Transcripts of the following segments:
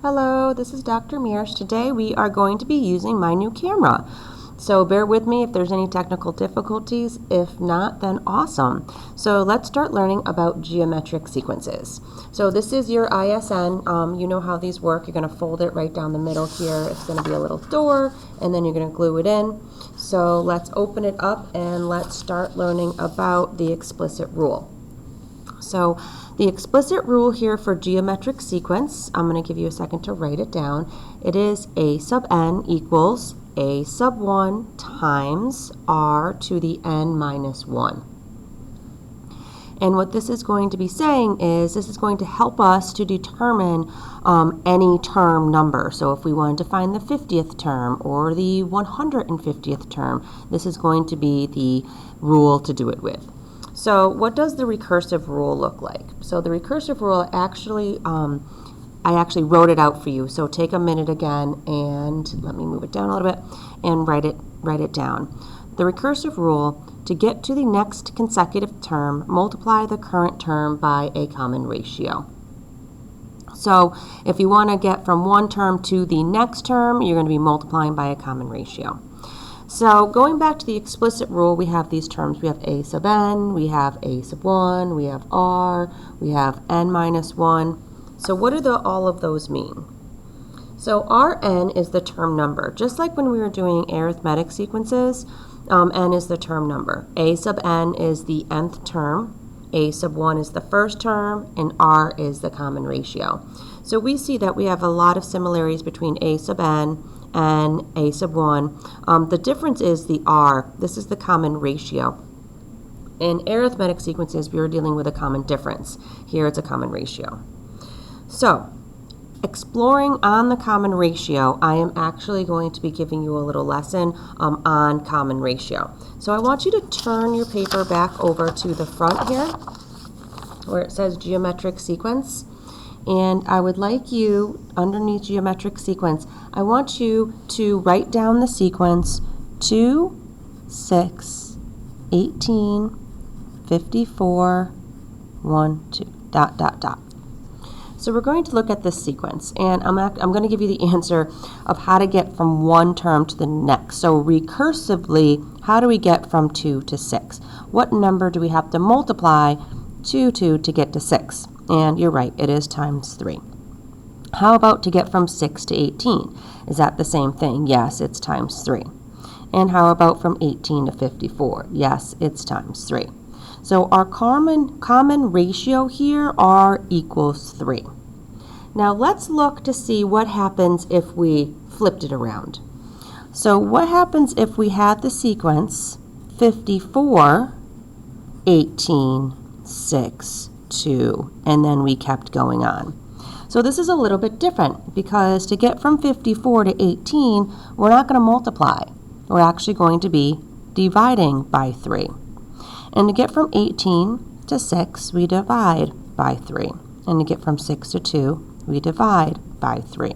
Hello, this is Dr. Mears. Today we are going to be using my new camera. So bear with me if there's any technical difficulties. If not, then awesome. So let's start learning about geometric sequences. So this is your ISN. You know how these work. You're going to fold it right down the middle here. It's going to be a little door, and then you're going to glue it in. So let's open it up and let's start learning about the explicit rule. So the explicit rule here for geometric sequence, I'm going to give you a second to write it down. It is a sub n equals a sub 1 times r to the n minus 1. And what this is going to be saying is this is going to help us to determine any term number. So if we wanted to find the 50th term or the 150th term, this is going to be the rule to do it with. So what does the recursive rule look like? So the recursive rule actually, I actually wrote it out for you. So take a minute again and let me move it down a little bit and write it down. The recursive rule, to get to the next consecutive term, multiply the current term by a common ratio. So if you want to get from one term to the next term, you're going to be multiplying by a common ratio. So going back to the explicit rule, we have these terms. We have a sub n, we have a sub 1, we have r, we have n minus 1. So what do all of those mean? So Rn is the term number. Just like when we were doing arithmetic sequences, n is the term number. A sub n is the nth term, a sub 1 is the first term, and r is the common ratio. So we see that we have a lot of similarities between a sub n and a sub 1. The difference is the r. This is the common ratio. In arithmetic sequences, we are dealing with a common difference. Here it's a common ratio. So, exploring on the common ratio, I am actually going to be giving you a little lesson on common ratio. So I want you to turn your paper back over to the front here, where it says geometric sequence. And I would like you, underneath geometric sequence, I want you to write down the sequence 2, 6, 18, 54, 1, 2, dot, dot, dot. So we're going to look at this sequence, and I'm going to give you the answer of how to get from one term to the next. So recursively, how do we get from 2 to 6? What number do we have to multiply 2 to get to 6? And you're right, it is times 3. How about to get from 6 to 18? Is that the same thing? Yes, it's times 3. And how about from 18 to 54? Yes, it's times 3. So our common ratio here, r equals 3. Now let's look to see what happens if we flipped it around. So what happens if we had the sequence 54, 18, 6, 2, and then we kept going on. So this is a little bit different because to get from 54 to 18, we're not going to multiply. We're actually going to be dividing by 3. And to get from 18 to 6, we divide by 3. And to get from 6 to 2, we divide by 3.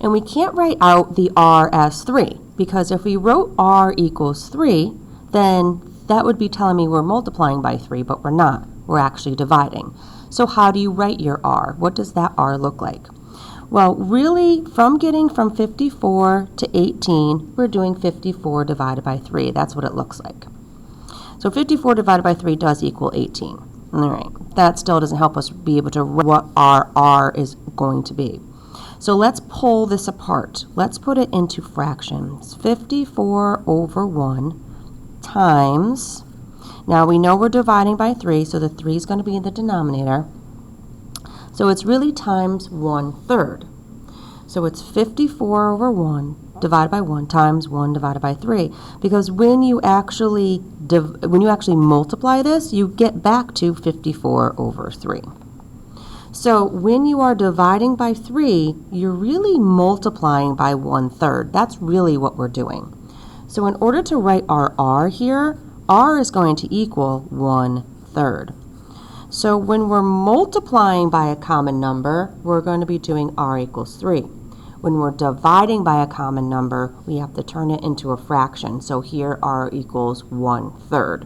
And we can't write out the r as 3 because if we wrote r equals 3, then that would be telling me we're multiplying by 3, but we're not. We're actually dividing. So how do you write your r? What does that r look like? Well, really, from getting from 54 to 18, we're doing 54 divided by 3. That's what it looks like. So 54 divided by 3 does equal 18. All right. That still doesn't help us be able to write what our r is going to be. So let's pull this apart. Let's put it into fractions. 54 over 1 times, now we know we're dividing by 3, so the 3 is going to be in the denominator. So it's really times 1/3. So it's 54 over 1 divided by 1 times 1 divided by 3. Because when you actually multiply this, you get back to 54 over 3. So when you are dividing by 3, you're really multiplying by 1/3. That's really what we're doing. So in order to write our r here, r is going to equal 1/3. So when we're multiplying by a common number, we're going to be doing r equals 3. When we're dividing by a common number, we have to turn it into a fraction. So here r equals 1/3.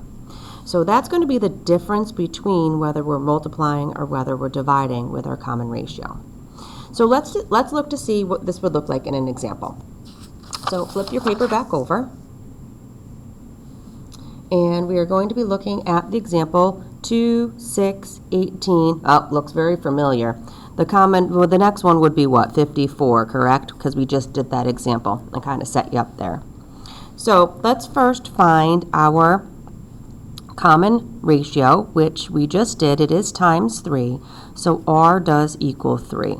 So that's going to be the difference between whether we're multiplying or whether we're dividing with our common ratio. So let's look to see what this would look like in an example. So flip your paper back over. And we are going to be looking at the example 2, 6, 18. Oh, looks very familiar. The next one would be what? 54, correct? Because we just did that example and kind of set you up there. So let's first find our common ratio, which we just did. It is times 3, so R does equal 3.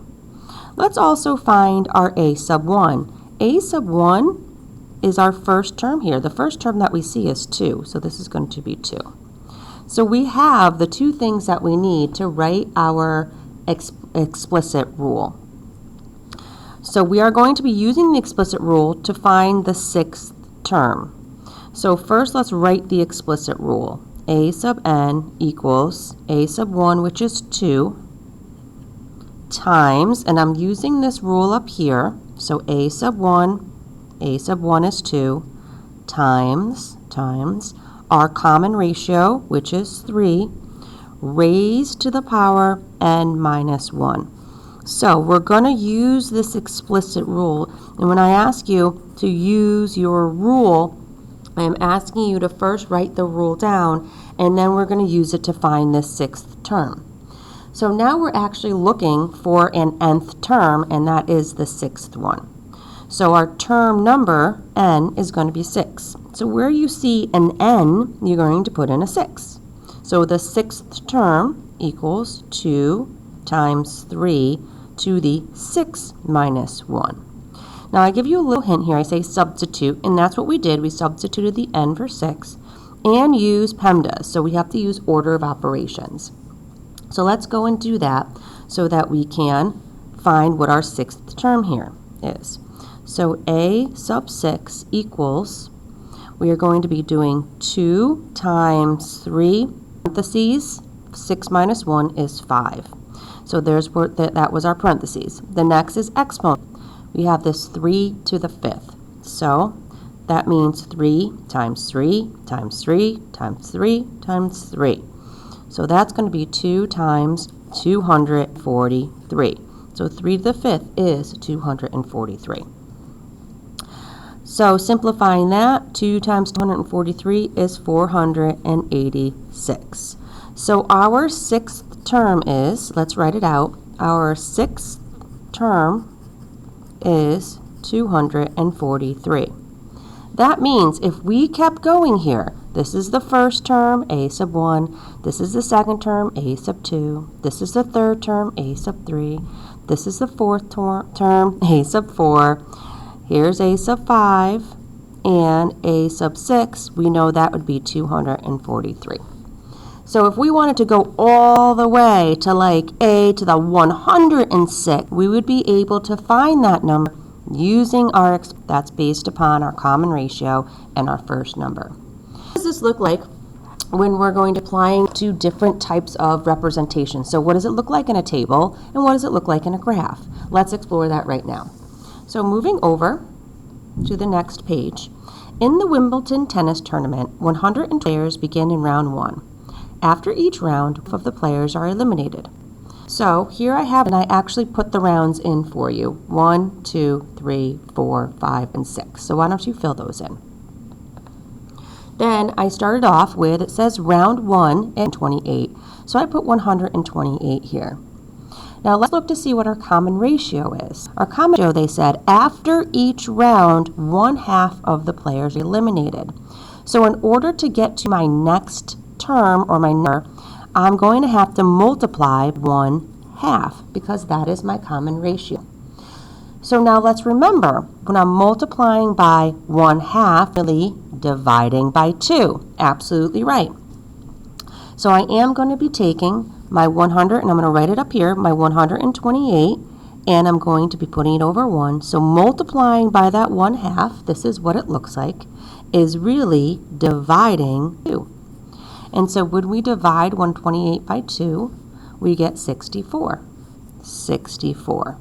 Let's also find our A sub 1. A sub 1 is our first term here. The first term that we see is 2, so this is going to be 2. So we have the two things that we need to write our explicit rule. So we are going to be using the explicit rule to find the 6th term. So first let's write the explicit rule. A sub n equals A sub 1, which is 2, times, and I'm using this rule up here, so A sub 1 is 2, times our common ratio, which is 3, raised to the power n minus 1. So we're going to use this explicit rule, and when I ask you to use your rule, I'm asking you to first write the rule down, and then we're going to use it to find this 6th term. So now we're actually looking for an nth term, and that is the 6th one. So our term number, n, is going to be 6. So where you see an n, you're going to put in a 6. So the 6th term equals 2 times 3 to the 6 minus 1. Now I give you a little hint here. I say substitute, and that's what we did. We substituted the n for 6 and use PEMDAS. So we have to use order of operations. So let's go and do that so that we can find what our 6th term here is. So A sub 6 equals, we are going to be doing 2 times 3, parentheses, 6 minus 1 is 5. So there's where that was our parentheses. The next is exponent. We have this 3 to the 5th. So that means 3 times 3 times 3 times 3 times 3. So that's going to be 2 times 243. So 3 to the 5th is 243. So simplifying that, 2 times 243 is 486. So our 6th term is, let's write it out, our 6th term is 243. That means if we kept going here, this is the first term, A sub 1, this is the second term, A sub 2, this is the third term, A sub 3, this is the fourth term, A sub 4, here's A sub 5, and A sub 6, we know that would be 243. So if we wanted to go all the way to like A to the 106, we would be able to find that number using our, that's based upon our common ratio and our first number. What does this look like when we're going to applying to different types of representation? So what does it look like in a table, and what does it look like in a graph? Let's explore that right now. So moving over to the next page. In the Wimbledon tennis tournament, 100 players begin in round 1. After each round, half of the players are eliminated. So here I have, and I actually put the rounds in for you. 1, 2, 3, 4, 5, and 6. So why don't you fill those in? Then I started off with, it says round 1 and 28. So I put 128 here. Now let's look to see what our common ratio is. Our common ratio, they said, after each round, 1/2 of the players are eliminated. So in order to get to my next term or my number, I'm going to have to multiply 1/2 because that is my common ratio. So now let's remember, when I'm multiplying by 1/2, really dividing by 2. Absolutely right. So I am going to be taking my 100, and I'm going to write it up here, my 128, and I'm going to be putting it over 1. So multiplying by that 1/2, this is what it looks like, is really dividing 2. And so when we divide 128 by 2, we get 64. 64.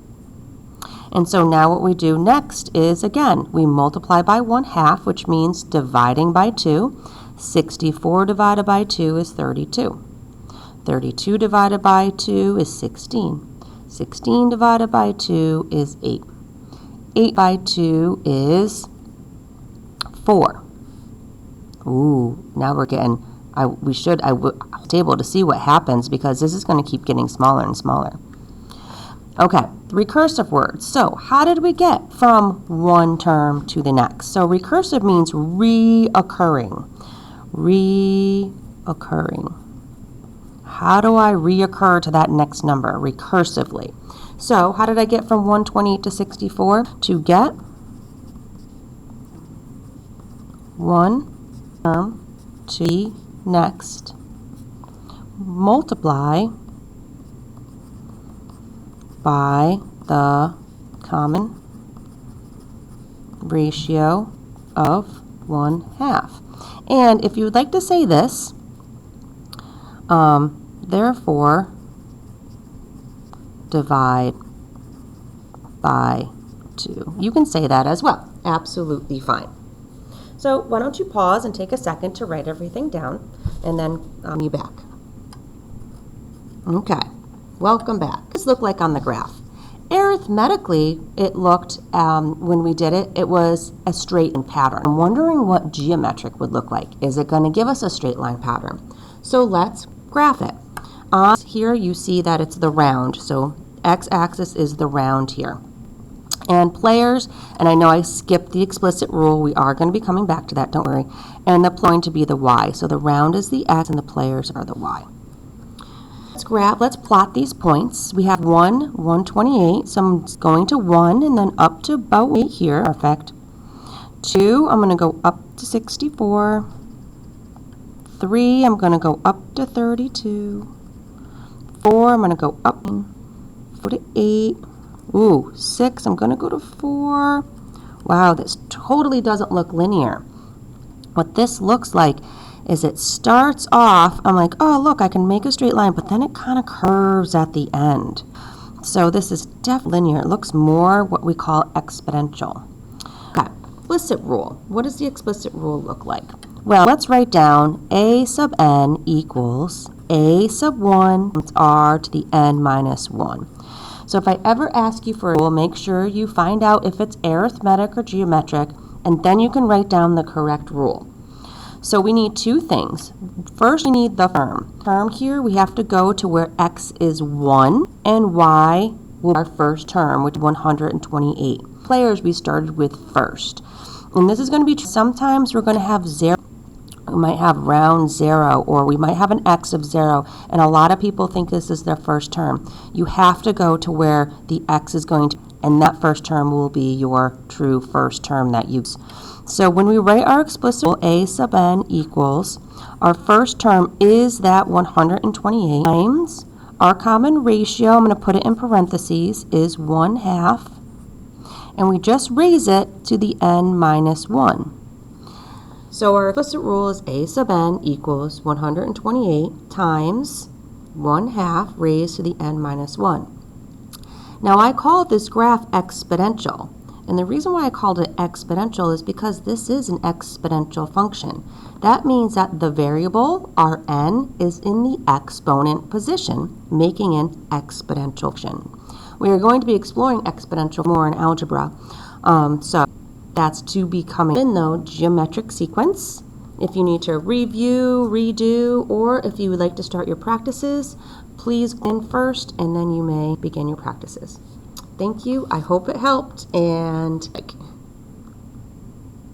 And so now what we do next is, again, we multiply by 1/2, which means dividing by 2. 64 divided by 2 is 32. 32 divided by 2 is 16. 16 divided by 2 is 8. 8 by 2 is 4. Ooh, now we're getting, I was able to see what happens because this is going to keep getting smaller and smaller. Okay, recursive words. So how did we get from one term to the next? So recursive means reoccurring. Reoccurring. How do I reoccur to that next number recursively? So how did I get from 128 to 64? To get one term to the next, multiply by the common ratio of 1/2. And if you would like to say this, therefore divide by 2. You can say that as well. Absolutely fine. So why don't you pause and take a second to write everything down, and then I'll be back. Okay, welcome back. What does this look like on the graph? Arithmetically, it looked, when we did it, it was a straight line pattern. I'm wondering what geometric would look like. Is it going to give us a straight line pattern? So let's graph it. Here you see that it's the round, so x-axis is the round here. And players, and I know I skipped the explicit rule, we are going to be coming back to that, don't worry. And the going to be the y, so the round is the x and the players are the y. Let's plot these points. We have 128, so I'm going to 1 and then up to about 8 here. Perfect. 2, I'm going to go up to 64. 3, I'm going to go up to 32. 4, I'm going to go up to 8. Ooh, 6, I'm going to go to 4. Wow, this totally doesn't look linear. What this looks like is it starts off, I'm like, oh, look, I can make a straight line, but then it kind of curves at the end. So this is definitely linear. It looks more what we call exponential. Okay, explicit rule. What does the explicit rule look like? Well, let's write down a sub n equals a sub 1 times r to the n minus 1. So if I ever ask you for a rule, make sure you find out if it's arithmetic or geometric, and then you can write down the correct rule. So we need two things. First, we need the term here. We have to go to where x is 1 and y will be our first term, which is 128. Players we started with first. And this is going to be, sometimes we're going to have 0. We might have round 0, or we might have an x of 0, and a lot of people think this is their first term. You have to go to where the x is going to, and that first term will be your true first term that you use. So when we write our explicit rule, a sub n equals, our first term is that 128 times our common ratio, I'm going to put it in parentheses, is 1/2, and we just raise it to the n minus 1. So our explicit rule is a sub n equals 128 times 1/2 raised to the n minus 1. Now I call this graph exponential. And the reason why I called it exponential is because this is an exponential function. That means that the variable, our n, is in the exponent position, making an exponential function. We are going to be exploring exponential more in algebra. So that's to be coming in, though, geometric sequence. If you need to review, redo, or if you would like to start your practices, please go in first and then you may begin your practices. Thank you. I hope it helped, and